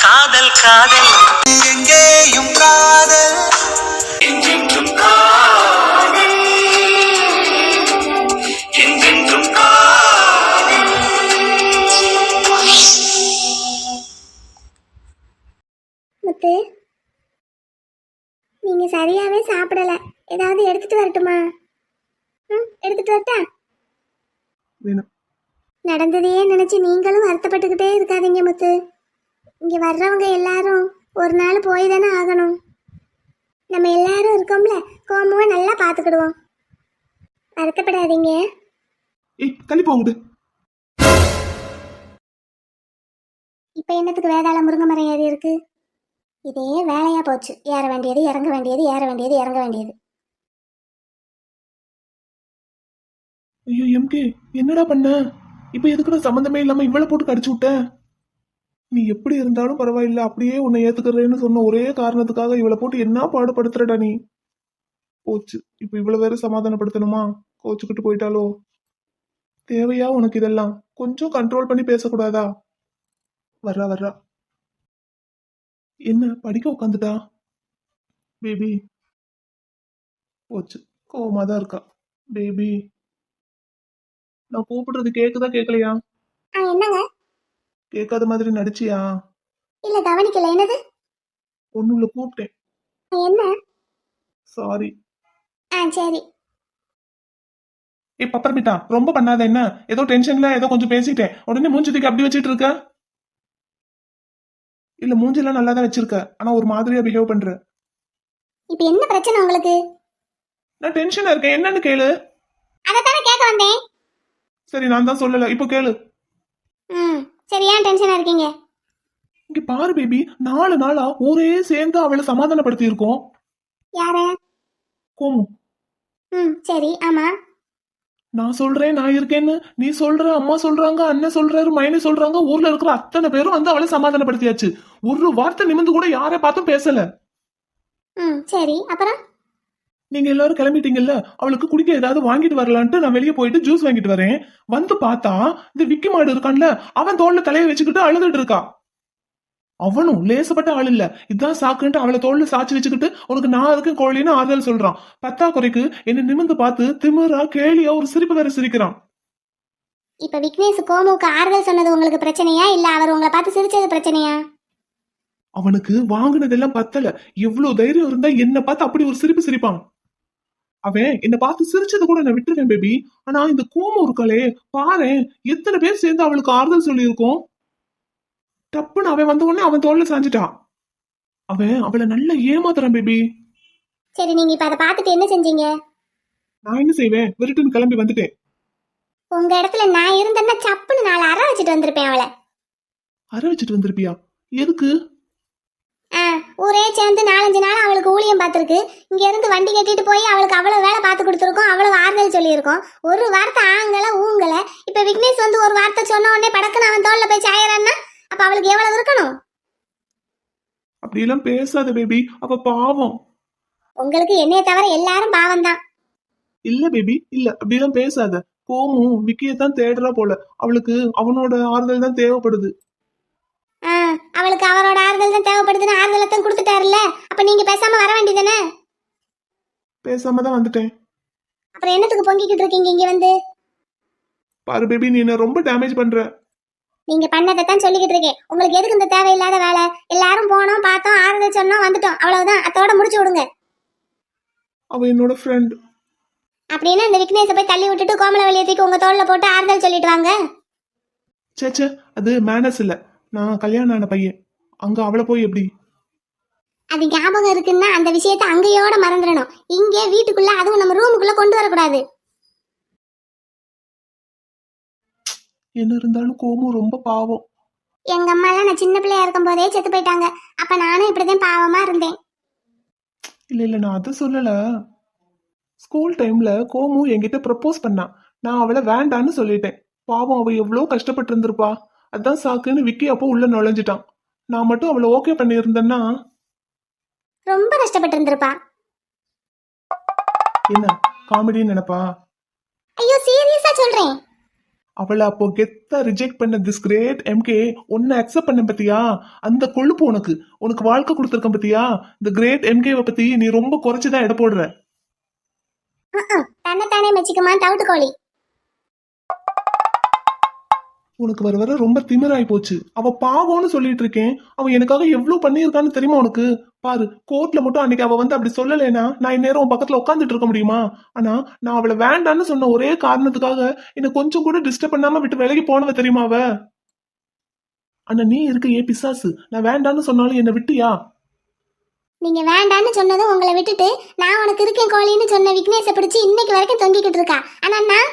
காதல் காதல் எங்கேயும் காதல் என்றென்றும் காதல் என்றென்றும் காதல். முத்து, நீங்க சரியாவே சாப்பிடல. ஏதாவது எடுத்துட்டு வரட்டுமா? எடுத்துட்டு வரட்டா? நடந்ததையே நினைச்சு நீங்களும் வருத்தப்பட்டுக்கிட்டே இருக்காதீங்க முத்து. இங்க வர்றவங்க எல்லாரும் ஒரு நாள் போய் தானே ஆகணும். நம்ம எல்லாரும் இருக்கோம்ல, கோமுவை நல்லா பாத்துக்கிடுவோம். வருத்தப்படாதீங்க. இப்ப என்னத்துக்கு வேதாள முருங்கை மரம் ஏறி இருக்கு? இதே வேலையா போச்சு. ஏற வேண்டியது இறங்க வேண்டியது, ஏற வேண்டியது இறங்க வேண்டியது. ஐயோ எம்கே, என்னடா பண்ண? இப்ப எதுக்குடா சம்பந்தமே இல்லாம இவ்வளவு போட்டு கடிச்சு விட்ட? நீ எப்படி இருந்தாலும் பரவாயில்ல, அப்படியே உன்னை ஏத்துக்கிறேன்னு சொன்ன ஒரே காரணத்துக்காக இவளை போட்டு என்ன பாடுபடுத்துறடா நீ. போச்சு, இப்ப இவ்வளவு வேற சமாதானப்படுத்தணுமா? கோச்சுக்கிட்டு போயிட்டாலோ? தேவையா உனக்கு இதெல்லாம்? கொஞ்சம் கண்ட்ரோல் பண்ணி பேசக்கூடாதா? வர்றா வர்றா. என்ன படிக்க உட்காந்துட்டா பேபி? போச்சு, கோவமா தான் இருக்கா பேபி. நான் கூப்பிடுறது கேக்குதா கேட்கலையா? என்னங்க? கேட்காத மாதிரி நடிச்சியா? இல்ல, கவனிக்கல. என்னது? ஒண்ணுல கூப்பிட்டேன். என்ன? சாரி. சரி. பப்பர்மிட்டா, ரொம்ப பண்ணாத. என்ன ஏதோ டென்ஷன்ல ஏதோ கொஞ்சம் பேசிட்டேன், உடனே மூஞ்சிக்கு அப்படி வச்சிட்டு இருக்க? இல்ல, மூஞ்செல்லாம் நல்லா தான் வச்சிருக்க, ஆனா ஒரு மாதிரியா பிஹேவ் பண்ற. இப்போ என்ன பிரச்சனை உங்களுக்கு? நான் டென்ஷனா இருக்கேன், என்னன்னு கேளு. அதத்தானே கேட்க வந்தேன். சரி, நான் தான் சொல்லல, இப்போ கேளு. சரி, ஏன் டென்ஷனா இருக்கீங்க? இங்க பாரு பேபி, 4 நாளா ஒரே சேர்ந்து அவளை சமாதானப்படுத்தி இருக்கோம். யார? கோமு. சரி, ஆமா. நான் சொல்றேன் நான் இருக்கேன்னு, நீ சொல்ற, அம்மா சொல்றாங்க, அண்ணன் சொல்றாரு, மைனி சொல்றாங்க, ஊர்ல இருக்கிற அத்தனை பேரும் வந்து அவளை சமாதானப்படுத்தியாச்சு. ஒரு வார்த்தை நிமிந்து கூட யாரை பார்த்தும் பேசல. சரி, அப்புறம்? நீங்க எல்லாரும் கிளம்பிட்டீங்கல்ல, அவளுக்கு குடிக்க ஏதாவது வாங்கிட்டு வரலான்ட்டு நான் வெளியே போயிட்டு ஜூஸ் வாங்கிட்டு வரேன். வந்து பார்த்தா இந்த விக்கி மாடு இருக்கான்ல, அவன் தோல்ல தலையை வச்சுக்கிட்டு அழுதுட்டு இருக்கா. அவனும் லேசப்பட்ட ஆள் இல்ல, இதான் சாக்குன்ட்டு அவளை தோல்ல சாச்சு வச்சுக்கிட்டு உனக்கு நான் அதுக்கு கோழின்னு ஆறுதல் சொல்றான். பத்தா குறைக்கு என்ன நிமிந்து பார்த்து திமிரா கேலியா ஒரு சிரிப்பு வேற சிரிக்கிறான். இப்ப விக்னேஷ் கோமுக்கு ஆறுதல் சொன்னது உங்களுக்கு பிரச்சனையா, இல்ல அவர் உங்களை பார்த்து சிரிச்சது பிரச்சனையா? அவனுக்கு வாங்கினதெல்லாம் பத்தல, எவ்வளவு தைரியம் இருந்தா என்ன பார்த்து அப்படி ஒரு சிரிப்பு சிரிப்பான். அவன் என்ன பார்த்து சிரிச்சது கூட நான் விட்டுருவேன் பேபி. ஆனா இந்த கோமு இருக்காளே, பாரு எத்தனை பேர் சேர்ந்து அவளுக்கு ஆறுதல் சொல்லி இருக்கோம். டப்புன்னு அவன் வந்த உடனே அவன் தோல்ல சாஞ்சிட்டான். அவன் அவளை நல்லா ஏமாத்துறான் பேபி. சரி, நீங்க இப்ப அதை பார்த்துட்டு என்ன செஞ்சீங்க? நான் என்ன செய்வேன், விருட்டுன்னு கிளம்பி வந்துட்டேன். உங்க இடத்துல நான் இருந்தேன்னா சப்புன்னு 4 அறை வச்சுட்டு வந்திருப்பேன் அவளை. அரை வச்சுட்டு வந்திருப்பியா? எதுக்கு? ஊரே சேர்ந்து 4-5 நாள் அவளுக்கு ஊழியம் பார்த்துருக்கு. இங்க இருந்து வண்டி கட்டிட்டு போய் அவளுக்கு அவ்வளவு வேலை பார்த்து கொடுத்துருக்கோம், அவ்வளவு ஆறுதல் சொல்லியிருக்கோம். ஒரு வார்த்தை ஆங்கல ஊங்கல. இப்ப விக்னேஷ் வந்து ஒரு வார்த்தை சொன்ன உடனே படக்குன்னு அவன் தோல்ல போய் சாயறான்னா அப்ப அவளுக்கு எவ்வளவு இருக்கணும்? அப்படியெல்லாம் பேசாத பேபி, அவ பாவம். உங்களுக்கு என்னைய தவிர எல்லாரும் பாவம் தான். இல்ல பேபி, இல்ல அப்படியெல்லாம் பேசாத. கோமு விக்கியத்தான் தேடுறா போல, அவளுக்கு அவனோட ஆறுதல் தான் தேவைப்படுது. அவளுக்கு அவரோட ஆறுதல் தான் தேவைப்படுதுன்னு ஆறுதலத்தான் கொடுத்துட்டாருல்ல, அப்ப நீங்க பேசாம வர வேண்டியதானே? பேசாம தான் வந்துட்டேன். அப்புறம் என்னத்துக்கு பொங்கிக்கிட்டு இருக்கீங்க இங்க வந்து? பாரு பேபி, நீ என்ன ரொம்ப டேமேஜ் பண்ற. நீங்க பண்ணதான் சொல்லிக்கிட்டு இருக்கேன். உங்களுக்கு எதுக்கு இந்த தேவையில்லாத வேலை? எல்லாரும் போனோம், பார்த்தோம், ஆறுதல் சொன்னோம், வந்துட்டோம், அவ்வளவுதான். அதோட முடிச்சு விடுங்க. அவ என்னோட ஃப்ரெண்ட். அப்படின்னா இந்த விக்னேஷை போய் தள்ளி விட்டுட்டு கோமல வெளியத்துக்கு உங்க தோல்ல போட்டு ஆறுதல் சொல்லிட்டு வாங்க. சேச்சே, அது மேனஸ் இல்ல. நான் கல்யாணம் ஆன பையன், அங்க அவளை போய் எப்படி? அது ஞாபகம் இருக்குன்னா அந்த விஷயத்த அங்கேயோட மறந்துடணும். இங்கே வீட்டுக்குள்ள, அதுவும் நம்ம ரூமுக்குள்ள கொண்டு வரக்கூடாது. என்ன இருந்தாலும் கோமு ரொம்ப பாவம். எங்க அம்மா எல்லாம் நான் சின்ன பிள்ளையா இருக்கும் போதே செத்து போயிட்டாங்க. அப்ப நானும் இப்படிதான் பாவமா இருந்தேன். இல்ல இல்ல, நான் அதை சொல்லல. ஸ்கூல் டைம்ல கோமு என்கிட்ட ப்ரப்போஸ் பண்ணா, நான் அவளை வேண்டான்னு சொல்லிட்டேன். பாவம், அவ எவ்வளவு கஷ்டப்பட்டு இருந்திருப்பா. அதான் சாக்குன்னு விக்கி அப்போ உள்ள நுழைஞ்சிட்டான். நான் மட்டும் அவளை ஓகே பண்ணி இருந்தேன்னா ரொம்ப கஷ்டப்பட்டு இருந்திருப்பா. என்ன காமெடின்னு நினைப்பா? ஐயோ, சீரியஸா சொல்றேன். அவளை அப்போ கெத்தா ரிஜெக்ட் பண்ண திஸ் கிரேட் எம்கே உன்னை அக்செப்ட் பண்ண பத்தியா? அந்த கொழுப்பு உனக்கு உனக்கு வாழ்க்கை கொடுத்துருக்கேன் பத்தியா? இந்த கிரேட் எம்கேவை பத்தி நீ ரொம்ப குறைச்சுதான் எடை போடுற. தன்னைத்தானே மெச்சிக்குமா தவிட்டு கோழி. உனக்கு வர வர ரொம்ப திமிராய் போச்சு. அவ பாவம்னு சொல்லிட்டு இருக்கேன். அவன் எனக்காக எவ்வளவு பண்ணியிருக்கான்னு தெரியுமா உனக்கு? பாரு, கோர்ட்ல மட்டும் அன்னைக்கு அவ வந்து அப்படி சொல்லலைன்னா நான் இந்நேரம் உன் பக்கத்துல உட்காந்துட்டு இருக்க முடியுமா? ஆனா நான் அவளை வேண்டான்னு சொன்ன ஒரே காரணத்துக்காக என்ன கொஞ்சம் கூட டிஸ்டர்ப் பண்ணாம விட்டு விலகி போனவ தெரியுமா அவ? ஆனா நீ இருக்க ஏ பிசாசு, நான் வேண்டான்னு சொன்னாலும் என்ன விட்டியா? நீங்க வேண்டான்னு சொன்னதும் உங்களை விட்டுட்டு நான் உனக்கு இருக்கேன் கோழின்னு சொன்ன விக்னேஷை பிடிச்சி இன்னைக்கு வரைக்கும் தொங்கிக்கிட்டு இருக்கா. ஆனா நான்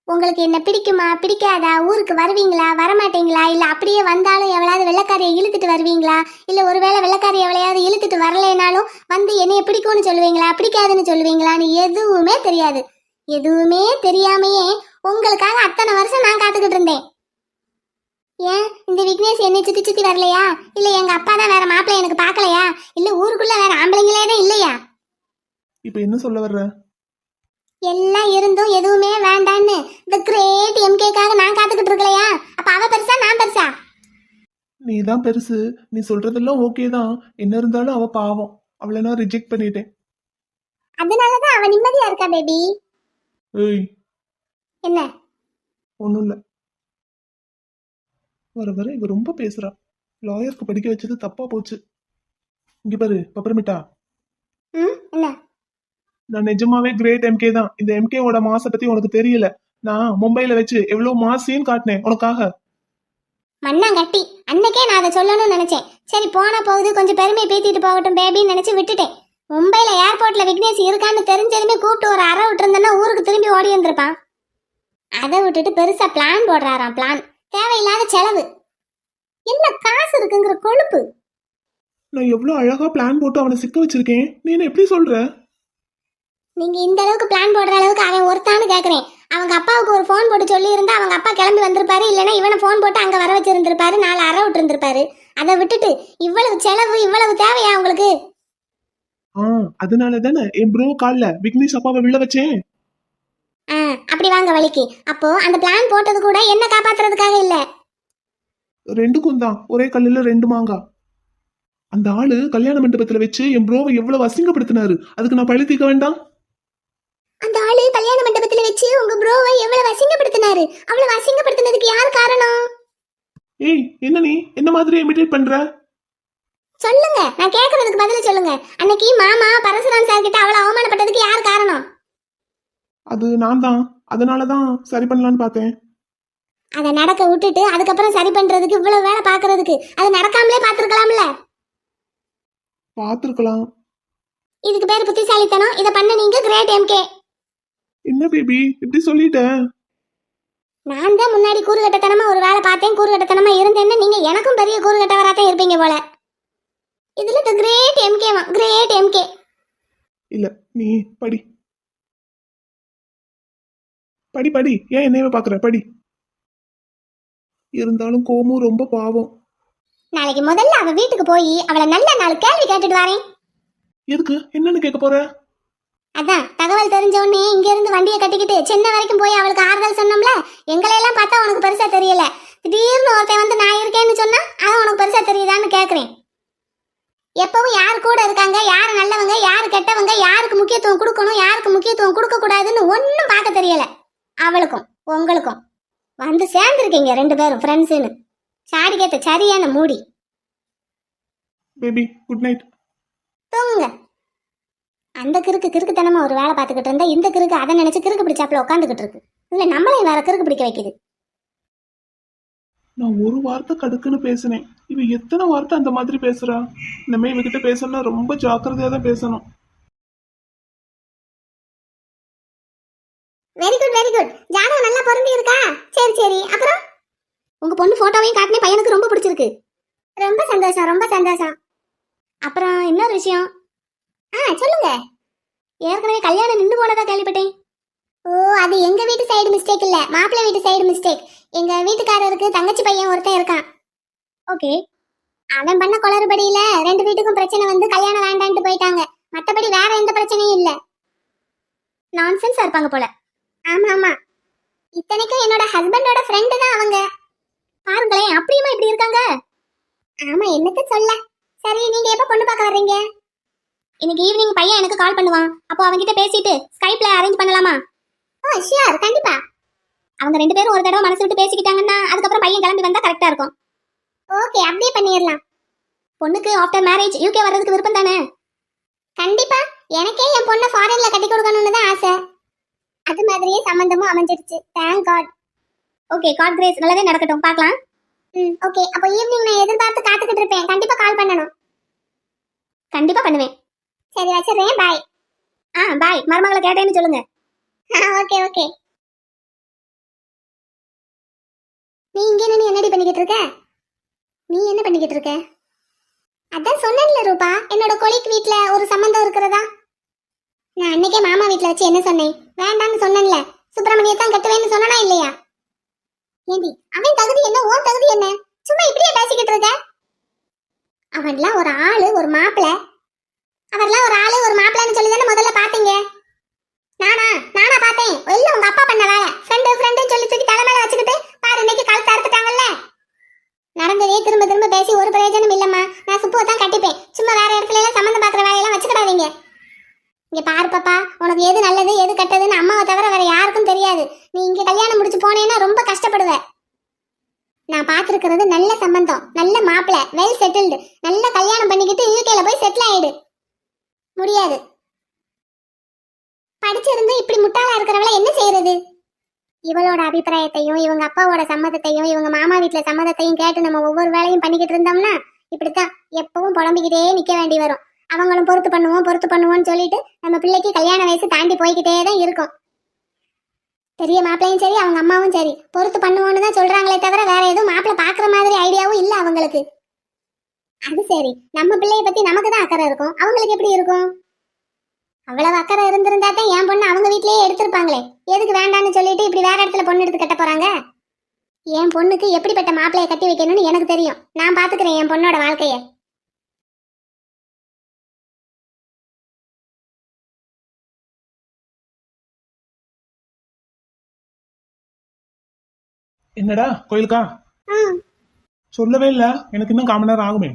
உங்களுக்கு என்ன பிடிக்குமா பிடிக்காதா, ஊருக்கு வருவீங்களா வரமாட்டீங்களா, இல்ல அப்படியே வந்தாலும் எவ்வளவு வெள்ளக்காரியை இழுத்துட்டு வருவீங்களா, இல்ல ஒருவேளை வெள்ளக்காரி எவ்வளையாவது இழுத்துட்டு வரலைனாலும் வந்து என்னைய பிடிக்கும்னு சொல்லுவீங்களா பிடிக்காதுன்னு சொல்லுவீங்களான்னு எதுவுமே தெரியாது. எதுவுமே தெரியாமையே உங்களுக்காக அத்தனை வருஷம் நான் காத்துக்கிட்டு இருந்தேன். ஏன் இந்த விக்னேஷ் என்னை சுத்தி சுத்தி வரலையா, இல்ல எங்க அப்பா தான் வேற மாப்பிள்ளை எனக்கு பார்க்கலையா, இல்ல ஊருக்குள்ள வேற ஆம்பளைங்களே தான் இல்லையா? இப்ப என்ன சொல்ல வர்ற? எல்லாம் இருந்தும் எதுவுமே வேண்டான்னு இந்த கிரேட் எம்கேக்காக நான் காத்துக்கிட்டு இருக்கலையா? அப்ப அவ பெருசா நான் பெருசா? நீ தான் பெருசு. நீ சொல்றதெல்லாம் ஓகே தான். என்ன இருந்தாலும் அவ பாவம். அவளை நான் ரிஜெக்ட் பண்ணிட்டேன். அதனாலதான் அவ நிம்மதியா இருக்கா பேபி. ஏய் என்ன? ஒண்ணும் இல்ல. வர வர இவ ரொம்ப பேசுறா. லாயருக்கு படிக்க வச்சது தப்பா போச்சு. இங்க பாரு பப்பரமிட்டா, என்ன? நான் நிஜமாவே கிரேட் எம்கே தான். இந்த எம்கேவோட மாச பத்தி உனக்கு தெரியல. நான் மும்பைல வச்சு எவ்வளவு மாசையும் காட்டினேன் உனக்காக. மண்ணாங்கட்டி, அன்னைக்கே நான் அதை சொல்லணும்னு நினைச்சேன். சரி போனா போகுது, கொஞ்சம் பெருமை பேத்திட்டு போகட்டும் பேபின்னு நினைச்சு விட்டுட்டேன். மும்பைல ஏர்போர்ட்ல விக்னேஷ் இருக்கான்னு தெரிஞ்சதுமே கூப்பிட்டு ஒரு அறை விட்டுருந்தேன்னா ஊருக்கு திரும்பி ஓடி வந்திருப்பான். அதை விட்டுட்டு பெருசா பிளான் போடுறாராம். பிளான் தேவையில்லாத செலவு. என்ன காசு இருக்குங்கிற கொழுப்பு. நான் எவ்வளவு அழகா பிளான் போட்டு அவனை சிக்க வச்சிருக்கேன். நீ என்ன எப்படி சொல்ற? நீங்க இந்த அளவுக்கு பிளான் போடுற அளவுக்கு அவன் ஒருத்தான்னு கேக்குறேன். அவங்க அப்பாவுக்கு ஒரு ஃபோன் போட்டு சொல்லி இருந்தா அவங்க அப்பா கிளம்பி வந்திருப்பாரு, இல்லைன்னா இவனை ஃபோன் போட்டு அங்க வர வச்சிருந்திருப்பாரு, 4 அறை விட்டு இருந்திருப்பாரு. அதை விட்டுட்டு இவ்வளவு செலவு இவ்வளவு தேவையா உங்களுக்கு? அதனால தானே என் ப்ரோ கால்ல விக்னேஷ் அப்பாவை விழ வச்சேன். அப்படி வாங்க வலிக்கு. அப்போ அந்த பிளான் போட்டது கூட என்ன காப்பாத்துறதுக்காக இல்ல. ரெண்டுக்கும் தான் ஒரே கல்லுல 2 மாங்காய். அந்த ஆளு கல்யாண மண்டபத்துல வச்சு என் ப்ரோவை எவ்வளவு அசிங்கப்படுத்தினாரு. அதுக்கு நான் பழி தீர்க்க வேண்டாம்? அந்த ஆளு கல்யாண மண்டபத்துல வச்சு உங்க ப்ரோவை எவ்வளவு அசிங்கப்படுத்தினாரு. அவ்வளவு அசிங்கப்படுத்தினதுக்கு யார் காரணம்? ஏய், என்ன நீ என்ன மாதிரி இமிடேட் பண்ற? சொல்லுங்க, நான் கேக்குறதுக்கு பதில சொல்லுங்க. அன்னைக்கு மாமா பரசுராம் சார் கிட்ட அவ்வளவு அவமானப்பட்டதுக்கு யார் காரணம்? அது நான் தான். அதனாலதான் சரி பண்ணலான்னு பார்த்தேன். அதை நடக்க விட்டுட்டு அதுக்கப்புறம் சரி பண்றதுக்கு இவ்வளவு வேலை பாக்குறதுக்கு அது நடக்காமலே பாத்துருக்கலாம்ல. பாத்துருக்கலாம். இதுக்கு பேர் புத்திசாலித்தனம். இதை பண்ண நீங்க கிரேட் எம்கே. என்ன பேபி இப்படி சொல்லிட்ட? நான் தான் முன்னாடி கூறுகட்டத்தனமா ஒரு வேலை பார்த்தேன், கூறுகட்டத்தனமா இருந்தேன்னு நீங்க எனக்கும் பெரிய கூறுகட்டவராத்தான் இருப்பீங்க போல. இதுல தி கிரேட் எம்கே வா, கிரேட் எம்கே. இல்ல நீ படி படி படி. ஏன் என்னையவே பாக்குற? படி. இருந்தாலும் கோமு ரொம்ப பாவம். நாளைக்கு முதல்ல அவ வீட்டுக்கு போய் அவளை நல்ல 4 கேள்வி கேட்டுட்டு வரேன். எதுக்கு? என்னன்னு கேட்க போற? அதான் தகவல் தெரிஞ்ச உடனே இங்க இருந்து வண்டியை கட்டிக்கிட்டு சென்னை வரைக்கும் போய் அவளுக்கு ஆறுதல் சொன்னோம்ல. எங்களையெல்லாம் பார்த்தா உனக்கு பெருசா தெரியல, திடீர்னு ஒருத்தன் வந்து நான் இருக்கேன்னு சொன்னா அது உனக்கு பெருசா தெரியுதான்னு கேக்குறேன். எப்பவும் யார் கூட இருக்காங்க, யாரு நல்லவங்க யாரு கெட்டவங்க, யாருக்கு முக்கியத்துவம் கொடுக்கணும் யாருக்கு முக்கியத்துவம் கொடுக்க கூடாதுன்னு ஒன்னும் பார்க்க தெரியல. அவளுக்கும் உங்களுக்கும் வந்து சேர்ந்துருக்கீங்க 2 பேரும் ஃப்ரெண்ட்ஸுன்னு. சாடிக்கேத்த சரியான மூடி. Baby good night. தூங்குங்க. அந்த கிறுக்குத்தனமா ஒரு வேலை பார்த்துக்கிட்டு இருந்தா இந்த கிறுக்கு அதை நினைச்சு கிறுக்கு பிடிச்சாப்புல உட்காந்துக்கிட்டு இருக்கு. இல்ல நம்மளையும் வேற கிறுக்கு பிடிக்க வைக்குது. நான் ஒரு வார்த்தை கடுக்குன்னு பேசினேன். இவ எத்தனை வார்த்தை அந்த மாதிரி பேசுறா? இனிமே இவகிட்ட பேசணும்னா ரொம்ப ஜாக்கிரதையா தான் பேசணும். Very good very good. ஜாதகம் நல்லா பொருந்தி இருக்கா? சரி சரி. அப்புறம் உங்க பொண்ணு போட்டோவையும் காட்டினே பையனுக்கு ரொம்ப பிடிச்சிருக்கு. ரொம்ப சந்தோஷம் ரொம்ப சந்தோஷம். அப்புறம் இன்னொரு விஷயம். சொல்லுங்க. ஏற்கனவே கல்யாணம் நின்று போனதா கேள்விப்பட்டேன். ஓ, அது எங்க வீட்டு சைடு மிஸ்டேக் இல்ல, மாப்பிள்ளை வீட்டு சைடு மிஸ்டேக். எங்க வீட்டுக்காரருக்கு தங்கச்சி பையன் ஒருத்தன் இருக்கான். ஓகே. அவன் பண்ண குளறுபடியில 2 வீட்டுக்கும் பிரச்சனை வந்து கல்யாணம் வேண்டான்ட்டு போயிட்டாங்க. மத்தபடி வேற எந்த பிரச்சனையும் இல்ல. நான்சென்ஸா இருப்பாங்க போல. ஆமா ஆமா. இத்தனைக்கும் என்னோட ஹஸ்பண்டோட ஃப்ரெண்டு தான் அவங்க. பாருங்களேன், அப்படியுமா இப்படி இருக்காங்க? ஆமா, என்னத்த சொல்ல. சரி, நீங்க எப்ப பொண்ணு பார்க்க வர்றீங்க? இன்னைக்கு ஈவினிங் பையன் எனக்கு கால் பண்ணுவான். அப்போ அவன்கிட்ட பேசிட்டு ஸ்கைப்ல அரேஞ்ச் பண்ணலாமா? ஓ ஷியோர், கண்டிப்பா. அவங்க ரெண்டு பேரும் ஒரு தடவை மனசு விட்டு பேசிக்கிட்டாங்கன்னா அதுக்கப்புறம் பையன் கிளம்பி வந்தா கரெக்டா இருக்கும். ஓகே, அப்படியே பண்ணிடலாம். பொண்ணுக்கு ஆஃப்டர் மேரேஜ் யூகே வர்றதுக்கு விருப்பம் தானே? கண்டிப்பா. எனக்கே என் பொண்ணை ஃபாரின்ல கட்டி கொடுக்கணும்னு தான் ஆசை. அது மாதிரியே சம்பந்தமும் அமைஞ்சிருச்சு. Thank God. Okay, God grace, நல்லதே நடக்கட்டும், பார்க்கலாம். ஓகே, அப்போ ஈவினிங் நான் எதிர்பார்த்து காத்துக்கிட்டு இருப்பேன். கண்டிப்பா கால் பண்ணணும். கண்டிப்பா பண்ணுவேன். சரி, வச்சிடுறேன். பாய். பாய். மருமகளை கேட்டேன்னு சொல்லுங்க. Okay okay. நீ இங்க என்னடி பண்ணிக்கிட்டு இருக்க? நீ என்ன பண்ணிக்கிட்டு இருக்க? அதான் சொன்னேன்ல ரூபா, என்னோட கொலிக் வீட்ல ஒரு சம்பந்தம் இருக்கிறதா. நான் அன்னைக்கே மாமா வீட்ல வச்சு என்ன சொன்னேன்? வேண்டாம்னு சொன்னேன்ல. சுப்பிரமணியத்தான் கட்டுவேன்னு சொன்னா இல்லையா? ஏண்டி, அவன் தகுதி என்ன, ஓன் தகுதி என்ன? சும்மா இப்படியே பேசிக்கிட்டு இருக்க? அவன்லாம் ஒரு ஆளு, ஒரு மாப்பிள்ள. அவர்லாம் ஒரு ஆளு, ஒரு மாப்பிள்ளன்னு சொல்லி தானே முதல்ல பாத்தீங்க. நானா பார்த்தேன்? எல்லாம் உங்க அப்பா பண்ண வேலை. ஃப்ரெண்டுன்னு சொல்லி தூக்கி தலை மேல வச்சுக்கிட்டு பாரு, இன்னைக்கு கழுத்து அறுத்துட்டாங்கல்ல. நடந்ததே திரும்ப திரும்ப பேசி ஒரு பிரயோஜனம் இல்லம்மா. நான் சுப்புவை தான் கட்டிப்பேன். சும்மா வேற இடத்துல எல்லாம் சம்மந்தம் பாக்குற வேலையெல்லாம் வச்சுக்கிடாதீங்க. இங்க பாரு பாப்பா, உனக்கு எது நல்லது எது கெட்டதுன்னு அம்மாவை தவிர வேற யாருக்கும் தெரியாது. நீ இங்க கல்யாணம் முடிச்சு போனேன்னா ரொம்ப கஷ்டப்படுவ. நான் பார்த்துருக்கிறது நல்ல சம்பந்தம், நல்ல மாப்பிள்ளை, வெல் செட்டில்டு. நல்ல கல்யாணம் பண்ணிக்கிட்டு யூகேல போய் செட்டில் ஆயிடு. முடியாது. படிச்சிருந்து இப்படி முட்டாளா இருக்கிறவள என்ன செய்யறது? இவளோட அபிப்பிராயத்தையும் இவங்க அப்பாவோட சம்மதத்தையும் இவங்க மாமா வீட்டுல சம்மதத்தையும் கேட்டு நம்ம ஒவ்வொரு வேலையும் பண்ணிக்கிட்டு இருந்தோம்னா இப்படித்தான் எப்பவும் புலம்பிக்கிட்டே நிக்க வேண்டி வரும். அவங்களும் பொறுத்து பண்ணுவோம்னு சொல்லிட்டு நம்ம பிள்ளைக்கு கல்யாண வயசு தாண்டி போய்கிட்டே தான் இருக்கும். பெரிய மாப்பிள்ளையும் சரி அவங்க அம்மாவும் சரி பொறுத்து பண்ணுவோன்னு தான் சொல்றாங்களே தவிர வேற எதுவும் மாப்பிள்ளை பாக்குற மாதிரி ஐடியாவும் இல்ல அவங்களுக்கு. அது சரி, நம்ம பிள்ளைய பத்தி நமக்கு தான் அக்கறை இருக்கும், அவங்களுக்கு எப்படி இருக்கும்? அவ்வளவு அக்கறை இருந்திருந்தா தான் என் பொண்ணு அவங்க வீட்லயே எடுத்திருப்பாங்களே. எதுக்கு வேண்டான்னு சொல்லிட்டு இப்படி வேற இடத்துல பொண்ணு எடுத்து கட்ட போறாங்க? என் பொண்ணுக்கு எப்படிப்பட்ட மாப்பிள்ளைய கட்டி வைக்கணும்னு எனக்கு தெரியும். நான் பாத்துக்கிறேன் என் பொண்ணோட வாழ்க்கைய. என்னடா கோயிலுக்கா? சொல்லவே இல்ல. எனக்கு இன்னும் 1/4 மணி நேரம் ஆகுமே.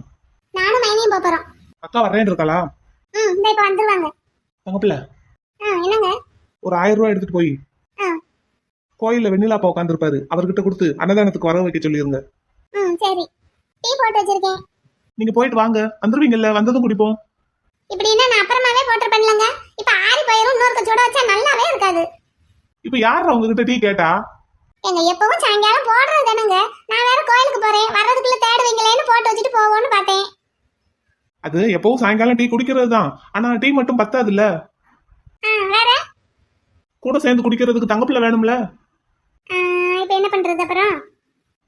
நானும் மைனியும் போறோம். அக்கா வரேன் இருக்காளா? இந்த இப்ப வந்துருவாங்க. தங்கப்பிள்ள, என்னங்க? ஒரு 1000 ரூபாய் எடுத்துட்டு போய் கோயில்ல வெண்ணிலாப்பா உட்காந்துருப்பாரு, அவர்கிட்ட கொடுத்து அன்னதானத்துக்கு வர வைக்க சொல்லிருங்க. சரி, டீ போட்டு வச்சிருக்கேன். நீங்க போயிட்டு வாங்க, வந்துருவீங்கல்ல, வந்ததும் குடிப்போம். இப்படின்னா நான் அப்புறமாவே போட்டு பண்ணலங்க. இப்ப ஆறி போயிரும், இன்னொரு சுட வச்சா நல்லாவே இருக்காது. இப்ப யார் உங்ககிட்ட டீ கேட்டா? எங்க எப்பவும் சாயங்காலம் போடுறது தானுங்க. நான் வேற கோயிலுக்கு போறேன், வர்றதுக்குள்ள தேடுவீங்களேன்னு போட்டு வச்சுட்டு போவோம்னு பார்த்தேன். அது எப்பவும் சாயங்காலம் டீ குடிக்கிறது தான், ஆனா டீ மட்டும் பத்தாதுல்ல. வேற கூட சேர்ந்து குடிக்கிறதுக்கு தங்கப்பிள்ள வேணும்ல. இப்ப என்ன பண்றது அப்புறம்?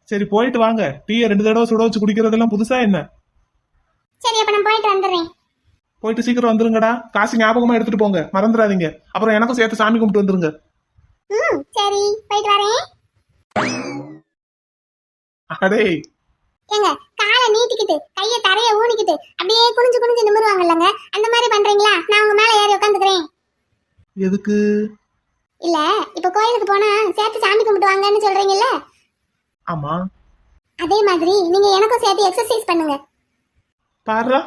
சரி போயிட்டு வாங்க. டீயை 2 தடவை சுட வச்சு குடிக்கிறதெல்லாம் புதுசா என்ன? சரி, அப்ப நான் போயிட்டு வந்துடுறேன். போயிட்டு சீக்கிரம் வந்துருங்கடா. காசு ஞாபகமா எடுத்துட்டு போங்க, மறந்துடாதீங்க. அப்புறம் எனக்கும் சேர்த்து சாமி கும்பிட்டு வந்துருங்க. சரி, போயிட்டு வரேன். அடே, ஏங்க, காலை நீட்டிக்கிட்டு கையை தரைய ஊனிக்கிட்டு அப்படியே குனிஞ்சு குனிஞ்சு நிமிருவாங்கல்லங்க, அந்த மாதிரி பண்றீங்களா? நான் உங்க மேல ஏறி உட்காந்துக்கிறேன். எதுக்கு? இல்ல, இப்ப கோயிலுக்கு போனா சேர்த்து சாமி கும்பிட்டு வாங்கன்னு சொல்றீங்கல்ல. ஆமா, அதே மாதிரி நீங்க எனக்கும் சேர்த்து எக்ஸசைஸ் பண்ணுங்க. பாருடா.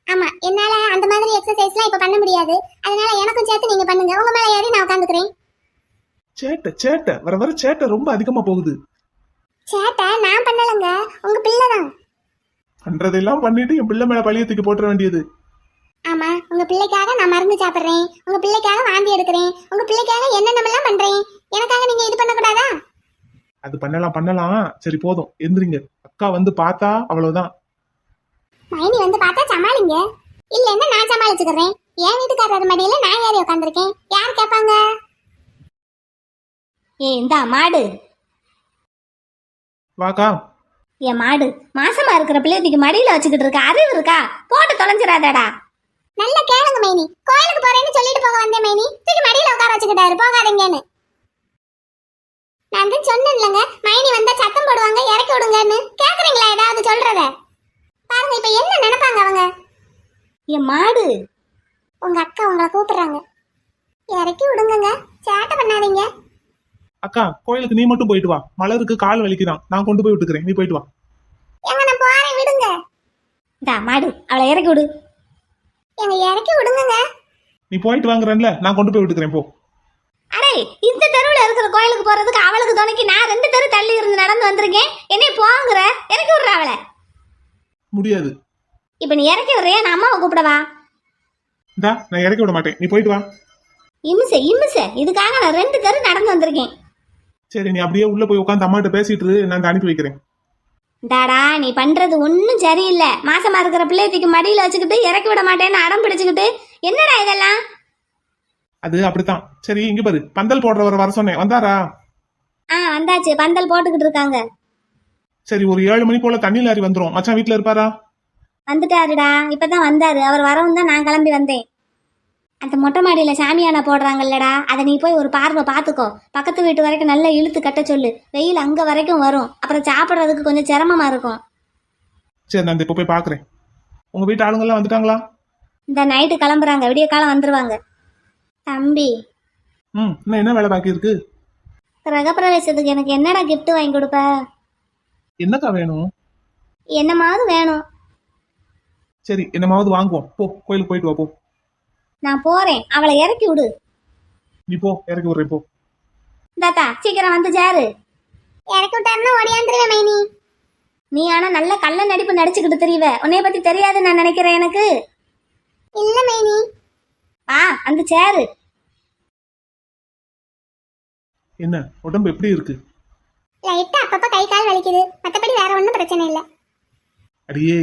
ஆமா, என்னால அந்த மாதிரி எக்ஸசைஸ்லாம் இப்ப பண்ண முடியாது. அதனால எனக்கும் சேர்த்து நீங்க பண்ணுங்க. உங்க மேல ஏறி நான் உட்காந்துக்கிறேன். சேட்டை வர வர சேட்டை ரொம்ப அதிகமா போகுது. சேட்டை நான் பண்ணலங்க, உங்க பிள்ளை தான் பண்றதெல்லாம் பண்ணிட்டு என் பிள்ளை மேல பழிய தூக்கி போட்டுற வேண்டியது. ஆமா, உங்க பிள்ளைக்காக நான் மருந்து சாப்பிடுறேன், உங்க பிள்ளைக்காக வாந்தி எடுக்கிறேன், உங்க பிள்ளைக்காக என்னென்னலாம் பண்றேன். எனக்காக நீங்க இது பண்ண கூடாதா? அது பண்ணலாம். சரி போதும், எந்திரிங்க. அக்கா வந்து பார்த்தா அவ்வளவுதான். மைனி வந்து பார்த்தா சமாளிங்க. இல்லன்னா நான் சமாளிச்சுக்கிறேன். என் வீட்டுக்காரர் மடியில நான் ஏறி உட்காந்துருக்கேன், யார் கேட்பாங்க? இந்தா மாடு. வாக்கா. என் மாடு மாசமா இருக்கிற பிள்ளைக்கு மடியில வச்சுக்கிட்டு இருக்க அறிவு இருக்கா? போட்டு தொலைஞ்சிடாதடா. நல்ல கேளுங்க மைனி, கோயிலுக்கு போறேன்னு சொல்லிட்டு போக வந்தேன் மைனி, தூக்கி மடியில உட்கார வச்சுக்கிட்டாரு, போகாதீங்கன்னு. நான் தான் சொன்னேன்லங்க, மைனி வந்தா சத்தம் போடுவாங்க, இறக்கி விடுங்கன்னு. கேக்குறீங்களா ஏதாவது சொல்றத? பாருங்க இப்ப என்ன நினைப்பாங்க அவங்க. என் மாடு. உங்க அக்கா உங்களை கூப்பிடுறாங்க, இறக்கி விடுங்க, சேட்டை பண்ணாதீங்க. அக்கா கோயிலுக்கு நீ மட்டும் போயிட்டு வா. மலருக்கு கால் வலிக்குதான், நான் கொண்டு போய் விட்டுக்கிறேன், நீ போயிட்டு வா. எங்க நான் போறேன், விடுங்க. இந்தா மாடு, அவளை இறக்கி விடு. எங்க இறக்கி விடுங்க. நீ போயிட்டு வாங்குறேன்ல, நான் கொண்டு போய் விட்டுக்கிறேன் போ. அடே, இந்த தெருவில் இருக்கிற கோயிலுக்கு போறதுக்கு அவளுக்கு துணைக்கு நான் 2 தெரு தள்ளி இருந்து நடந்து வந்திருக்கேன். என்னை போங்கிற, இறக்கி விடுற அவளை. முடியாது. இப்ப நீ இறக்கி விடுறியா, நான் அம்மாவை கூப்பிடவா? இந்தா நான் இறக்கி விட மாட்டேன், நீ போயிட்டு வா. இம்முச இதுக்காக நான் 2 தெரு நடந்து வந்திருக்கேன். சரி, நீ அப்படியே உள்ள போய் உட்காந்து அம்மாட்ட பேசிட்டு இரு, நான் அனுப்பி வைக்கிறேன். டாடா, நீ பண்றது ஒன்னும் சரியில்லை. மாசமா இருக்கிற பிள்ளைக்கு மடியில வச்சுக்கிட்டு இறக்கி விட மாட்டேன்னு அடம் பிடிச்சுக்கிட்டு என்னடா இதெல்லாம்? அது அப்படித்தான். சரி, இங்க பாரு, பந்தல் போடுறவரை வர சொன்னேன், வந்தாரா? வந்தாச்சு, பந்தல் போட்டுக்கிட்டு இருக்காங்க. சரி, ஒரு 7 மணி போல தண்ணி லாரி வந்துரும். மச்சான் வீட்டுல இருப்பாரா? வந்துட்டாருடா, இப்பதான் வந்தாரு. அவர் வரவும் தான் நான் கிளம்பி வந்தேன். அந்த மொட்டை மாடியில சாமியானா போடுறாங்கல்லடா, அதை நீ போய் ஒரு பார்வை பார்த்துக்கோ. பக்கத்து வீட்டு வரைக்கும் நல்லா இழுத்து கட்ட சொல்லு. வெயில் அங்க வரைக்கும் வரும், அப்புறம் சாப்பிட்றதுக்கு கொஞ்சம் சிரமமா இருக்கும். சரி, நான் இப்ப போய் பாக்குறேன். உங்க வீட்டு ஆளுங்கெல்லாம் வந்துட்டாங்களா? இந்த நைட்டு கிளம்புறாங்க, விடிய காலம் வந்துருவாங்க. தம்பி, இன்னும் என்ன வேலை பாக்கி இருக்கு? கிரகப்பிரவேசத்துக்கு எனக்கு என்னடா கிஃப்ட் வாங்கி கொடுப்ப? என்னக்கா வேணும்? என்னமாவது வேணும். சரி, என்னமாவது வாங்குவோம். போ, கோயிலுக்கு போயிட்டு வா போ. நான் போறேன், அவளை இறக்கி விடு. நீ போ, இறக்கி விடுறேன் போ. தாத்தா சீக்கிரம் வந்து சேரு. இறக்கி விட்டாருன்னா ஓடியாந்துருவேன் மைனி. நீ ஆனா நல்ல கள்ள நடிப்பு நடிச்சுக்கிட்டு தெரியவ. உன்னைய பத்தி தெரியாது நான் நினைக்கிறேன் எனக்கு. இல்ல மைனி. அந்த சேரு. என்ன உடம்பு எப்படி இருக்கு? லைட்டா அப்பப்ப கை கால் வலிக்குது, மத்தபடி வேற ஒண்ணும் பிரச்சனை இல்ல. அடியே,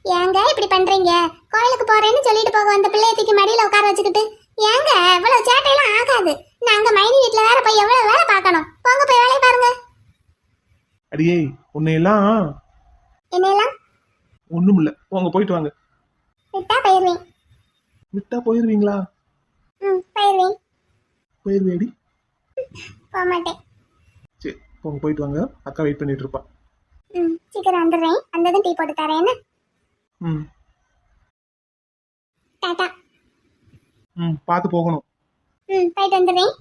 ஏங்க இப்படி பண்றீங்க? கோயிலுக்கு போறேன்னு சொல்லிட்டு போக வந்த பிள்ளைய தூக்கி மடியில உட்கார வச்சுக்கிட்டு ஏங்க இவ்வளவு சேட்டையெல்லாம் ஆகாது. நாங்க மைனி வீட்டுல வேற போய் எவ்வளவு வேலை பார்க்கணும். போங்க போய் வேலையை பாருங்க. அடியே, உன்னையெல்லாம் என்னெல்லாம் ஒண்ணும் இல்ல, போங்க போயிட்டு வாங்க. விட்டா போயிருவேன். விட்டா போயிருவீங்களா? போயிருவேன். போயிருவேடி? போக மாட்டேன். சரி, போங்க போயிட்டு வாங்க, அக்கா வெயிட் பண்ணிட்டு இருப்பா. சீக்கிரம் வந்துடுறேன், வந்ததும் டீ போட்டு தரேன் என்ன? டாடா. பார்த்து போகணும். போயிட்டு வந்துடுறேன்.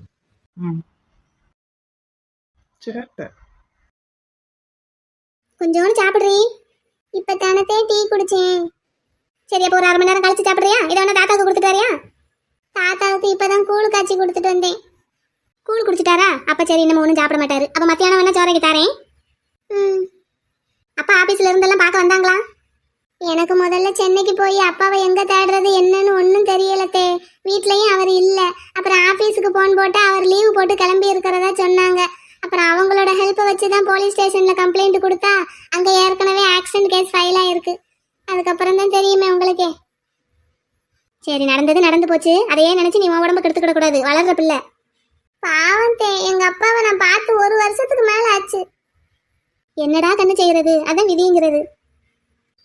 சேட்டை. கொஞ்சோண்டு சாப்பிடுறீ? இப்ப தானத்தே டீ குடிச்சேன். சரி, அப்போ ஒரு 1/2 மணி நேரம் கழிச்சு சாப்பிடுறியா? இதை வேணா தாத்தாவுக்கு கொடுத்துட்டு வரியா? தாத்தாவுக்கு இப்பதான் கூழ் காய்ச்சி கொடுத்துட்டு வந்தேன். கூழ் குடிச்சிட்டாரா? அப்ப சரி, இன்னும் ஒன்றும் சாப்பிட மாட்டாரு. அப்ப மத்தியானம் வேணா சோறைக்கு தரேன். அப்பா ஆபீஸ்ல இருந்தெல்லாம் பார்க்க வந்தாங்களா? எனக்கு முதல்ல சென்னைக்கு போய் அப்பாவை எங்க தேடுறது என்னன்னு ஒன்றும் தெரியலத்தே. வீட்லயும் அவர் இல்லை. அப்புறம் ஆபீஸுக்கு போன் போட்டு அவர் லீவு போட்டு கிளம்பி இருக்கிறதா சொன்னாங்க. அப்புறம் அவங்களோட ஹெல்ப்பை வச்சு தான் போலீஸ் ஸ்டேஷன்ல கம்ப்ளைண்ட் கொடுத்தா அங்க ஏற்கனவே ஆக்சிடென்ட் கேஸ் ஃபைல் ஆயிருக்கு. அதுக்கப்புறம் தான் தெரியுமே உங்களுக்கே. சரி, நடந்தது நடந்து போச்சு. அதையே நினைச்சு நீ உன் உடம்பு கெடுத்துக்கிட கூடாது, வளர்ற பிள்ளை. பாவத்தே, எங்க அப்பாவை நான் பார்த்து 1 வருஷத்துக்கு மேல ஆச்சு. என்னடா கண்ணு செய்யறது, அதான் விதிங்கிறது.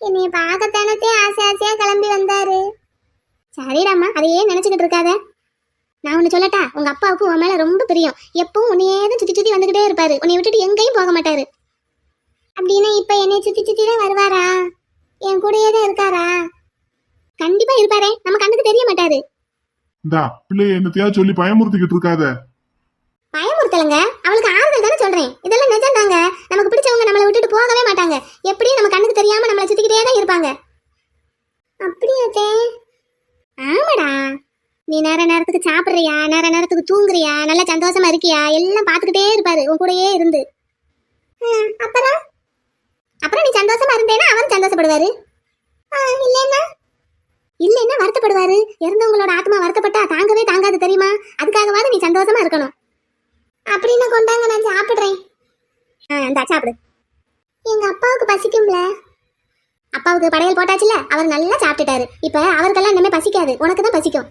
என்னைய பார்க்கத்தானத்தே ஆசை ஆசையா கிளம்பி வந்தாரு. சரிடாமா, அதையே நினைச்சுக்கிட்டு இருக்காத. நான் ஒன்று சொல்லட்டா, உங்க அப்பாவுக்கு உன் மேல ரொம்ப பிரியம். எப்பவும் உன்னையே தான் சுத்தி சுத்தி வந்துகிட்டே இருப்பாரு. உன்னை விட்டுட்டு எங்கேயும் போக மாட்டாரு. அப்படின்னா இப்ப என்னை சுத்தி சுத்தி தான் வருவாரா? என் கூடயே தான் இருக்காரா? கண்டிப்பா இருப்பாரே, நம்ம கண்ணுக்கு தெரிய மாட்டாரு. இந்தா பிள்ளைய என்னத்தையா சொல்லி பயமுறுத்திக்கிட்டு இருக்காத. பயமுறுத்தலங்க, அவளுக்கு ஆறுதல் தானே சொல்றேன். இதெல்லாம் நிஜம் தாங்க. நமக்கு பிடிச்சவங்க நம்மளை விட்டுட்டு போகவே மாட்டாங்க. எப்படியும் நம்ம கண்ணுக்கு தெரியாம நம்மளை சுத்திக்கிட்டே தான் இருப்பாங்க. அப்படியாத்தே? ஆமாடா. நீ நேரத்துக்கு சாப்பிட்றியா, நேரத்துக்கு தூங்குறியா, நல்லா சந்தோஷமா இருக்கியா, எல்லாம் பார்த்துக்கிட்டே இருப்பாரு உன் கூடயே இருந்து. அப்புறம் நீ சந்தோஷமா இருந்தேன்னா அவன் சந்தோஷப்படுவாரு. இல்லைன்னா வருத்தப்படுவாரு. இறந்தவங்களோட ஆத்மா வருத்தப்பட்டா தாங்கவே தாங்காது தெரியுமா? அதுக்காகவாது நீ சந்தோஷமா இருக்கணும். அப்படின்னு கொண்டாங்க, நான் சாப்பிடுறேன். இந்தா சாப்பிடு. எங்க அப்பாவுக்கு பசிக்கும்ல. அப்பாவுக்கு படையல் போட்டாச்சுல, அவர் நல்லா சாப்பிட்டுட்டாரு. இப்ப அவருக்கெல்லாம் இனிமே பசிக்காது, உனக்கு தான் பசிக்கும்.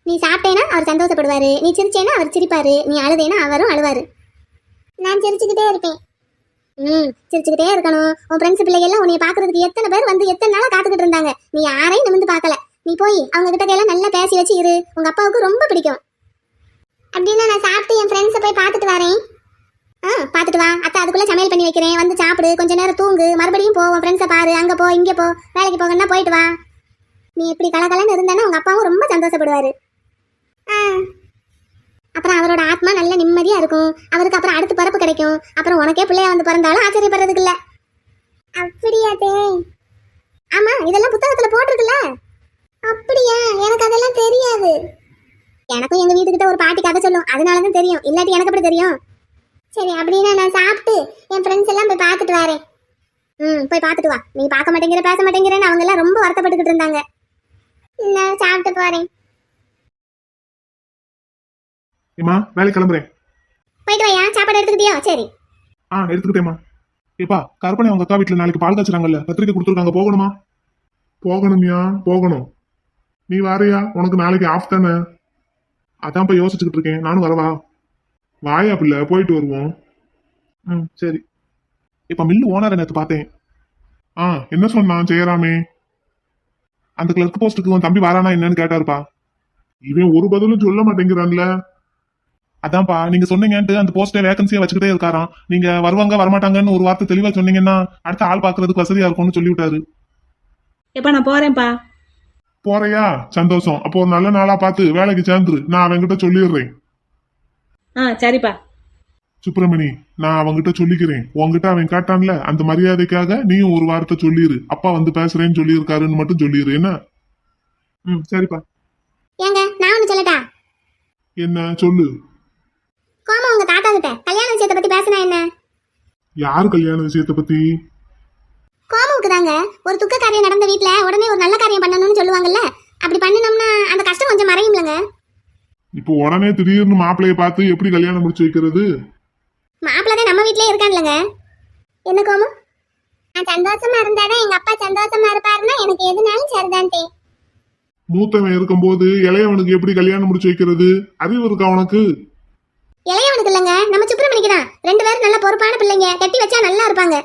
நீ சாப்பிட்டேன்னா அவர் சந்தோஷப்படுவாரு, நீ சிரிச்சேன்னா அவர் சிரிப்பாரு, நீ அழுதேன்னா அவரும் அழுவாரு. நான் சிரிச்சுக்கிட்டே இருப்பேன். சிரிச்சுக்கிட்டே இருக்கணும். உன் ஃப்ரெண்ட்ஸ் பிள்ளைகள்லாம் உன்னை பாக்குறதுக்கு எத்தனை பேர் வந்து எத்தனை நாளா காத்துக்கிட்டு இருந்தாங்க. நீ யாரையும் நிமிந்து பார்க்கல. நீ போய் அவங்க கிட்ட எல்லாம் நல்லா பேசி வச்சு இரு. உங்க அப்பாவுக்கு ரொம்ப பிடிக்கும். அப்படின்னா நான் சாப்பிட்டு என் ஃப்ரெண்ட்ஸை போய் பார்த்துட்டு வரேன். பார்த்துட்டு வா. அத்தை அதுக்குள்ள சமையல் பண்ணி வைக்கிறேன், வந்து சாப்பிடு, கொஞ்ச நேரம் தூங்கு, மறுபடியும் போ, உன் ஃப்ரெண்ட்ஸை பாரு, அங்க போ இங்கே போ, வேலைக்கு போகணும்னா போயிட்டு வா. நீ இப்படி கலகலன்னு இருந்தானா உங்க அப்பாவும் ரொம்ப சந்தோஷப்படுவாரு. அப்புறம் அவரோட ஆத்மா நல்ல நிம்மதியா இருக்கும். அவருக்கு அப்புறம் அடுத்த பிறப்பு கிடைக்கும். அப்புறம் உனக்கே பிள்ளைய வந்து பிறந்தாலும் ஆச்சரியப்படுறதுக்கு இல்ல. அப்படியாதே? ஆமா, இதெல்லாம் புத்தகத்துல போட்டிருக்குல்ல. அப்படியா? எனக்கு அதெல்லாம் தெரியாது. எனக்கும் எங்க வீட்டுக்கிட்ட ஒரு பாட்டி கதை சொல்லும், அதனாலதான் தெரியும். இல்லாட்டி எனக்கு எப்படி தெரியும்? சரி, அப்படின்னா நான் சாப்பிட்டு என் ஃப்ரெண்ட்ஸ் எல்லாம் போய் பார்த்துட்டு வரேன். போய் பார்த்துட்டு வா. நீ பார்க்க மாட்டேங்கிற, பேச மாட்டேங்கிறேன்னு அவங்க எல்லாம் ரொம்ப வருத்தப்பட்டுக்கிட்டு இருந்தாங்க. நான் சாப்பிட்டு போறேன். ஏமா வேலைக்கு கிளம்புறேன். போயிட்டு வாயா. சாப்பாடு எடுத்துக்கிட்டியோ? சரி. எடுத்துக்கிட்டேம்மா. ஏப்பா, கற்பனை அவங்க அக்கா வீட்டுல நாளைக்கு பால் காய்ச்சறாங்கல்ல, பத்திரிக்கை கொடுத்துருக்காங்க, போகணுமா? போகணும்யா, போகணும். நீ வாரியா? உனக்கு நாளைக்கு ஆஃப் தானே? அதான் போய் யோசிச்சுக்கிட்டு இருக்கேன். நானும் வரவா? வாயா பிள்ளை, போயிட்டு வருவோம். சரி. இப்ப மில்லு ஓனரை நேத்து பார்த்தேன். என்ன சொன்னான் ஜெயராமே? அந்த கிளர்க் போஸ்ட்டுக்கு உன் தம்பி வரானா என்னன்னு கேட்டாருப்பா. இவன் ஒரு பதிலும் சொல்ல மாட்டேங்கிறான்ல. அதான்ப்பா, நீங்க சொன்னீங்கன்ட்டு அந்த போஸ்டே வேகன்சியா வச்சுக்கிட்டே இருக்காராம். நீங்க வருவாங்க வரமாட்டாங்கன்னு ஒரு வார்த்தை தெளிவா சொன்னீங்கன்னா அடுத்த ஆள் பாக்குறதுக்கு வசதியா இருக்கும்னு சொல்லி விட்டாரு. எப்ப நான் போறேன்ப்பா. போறையா? சந்தோஷம். அப்போ ஒரு நல்ல நாளா பார்த்து வேலைக்கு சேர்ந்துரு. நான் அவன்கிட்ட சொல்லிடுறேன். சரிப்பா. சுப்பிரமணி, நான் அவன்கிட்ட சொல்லிக்கிறேன். உன்கிட்ட அவன் காட்டான்ல, அந்த மரியாதைக்காக நீயும் ஒரு வார்த்தை சொல்லிரு. அப்பா வந்து பேசுறேன்னு சொல்லியிருக்காருன்னு மட்டும் சொல்லிரு. என்ன? சரிப்பா. ஏங்க, நான் ஒண்ணு சொல்லட்டா? என்ன சொல்லு? கோமா உங்க தாத்தா கிட்ட கல்யாண விஷயத்தை பத்தி பேசினா என்ன? யாரு கல்யாண விஷயத்தை பத்தி? கோமாவுக்கு தாங்க. ஒரு துக்க காரியம் நடந்த வீட்ல உடனே ஒரு நல்ல காரியம் பண்ணணும்னு சொல்லுவாங்கல்ல. அப்படி பண்ணினோம்னா அந்த கஷ்டம் கொஞ்சம் மறையும்லங்க. இப்போ உடனே திடீர்னு மாப்பிள்ளைய பார்த்து எப்படி கல்யாணம் முடிச்சு வைக்கிறது? மாப்பிள்ளை நம்ம வீட்லயே இருக்கான்லங்க. என்ன கோமு? நான் சந்தோஷமா இருந்தாதான் எங்க அப்பா சந்தோஷமா இருப்பாருன்னா எனக்கு எதுனாலும் சரிதான்ட்டே. மூத்தவன் இருக்கும்போது இளையவனுக்கு எப்படி கல்யாணம் முடிச்சு வைக்கிறது? அறிவு இருக்கா உனக்கு? இளையவனுக்கு இல்லைங்க, நம்ம சுப்பிரமணிக்கு தான். 2 பேரும் நல்ல பொறுப்பான பிள்ளைங்க, கட்டி வச்சா நல்லா இருப்பாங்க.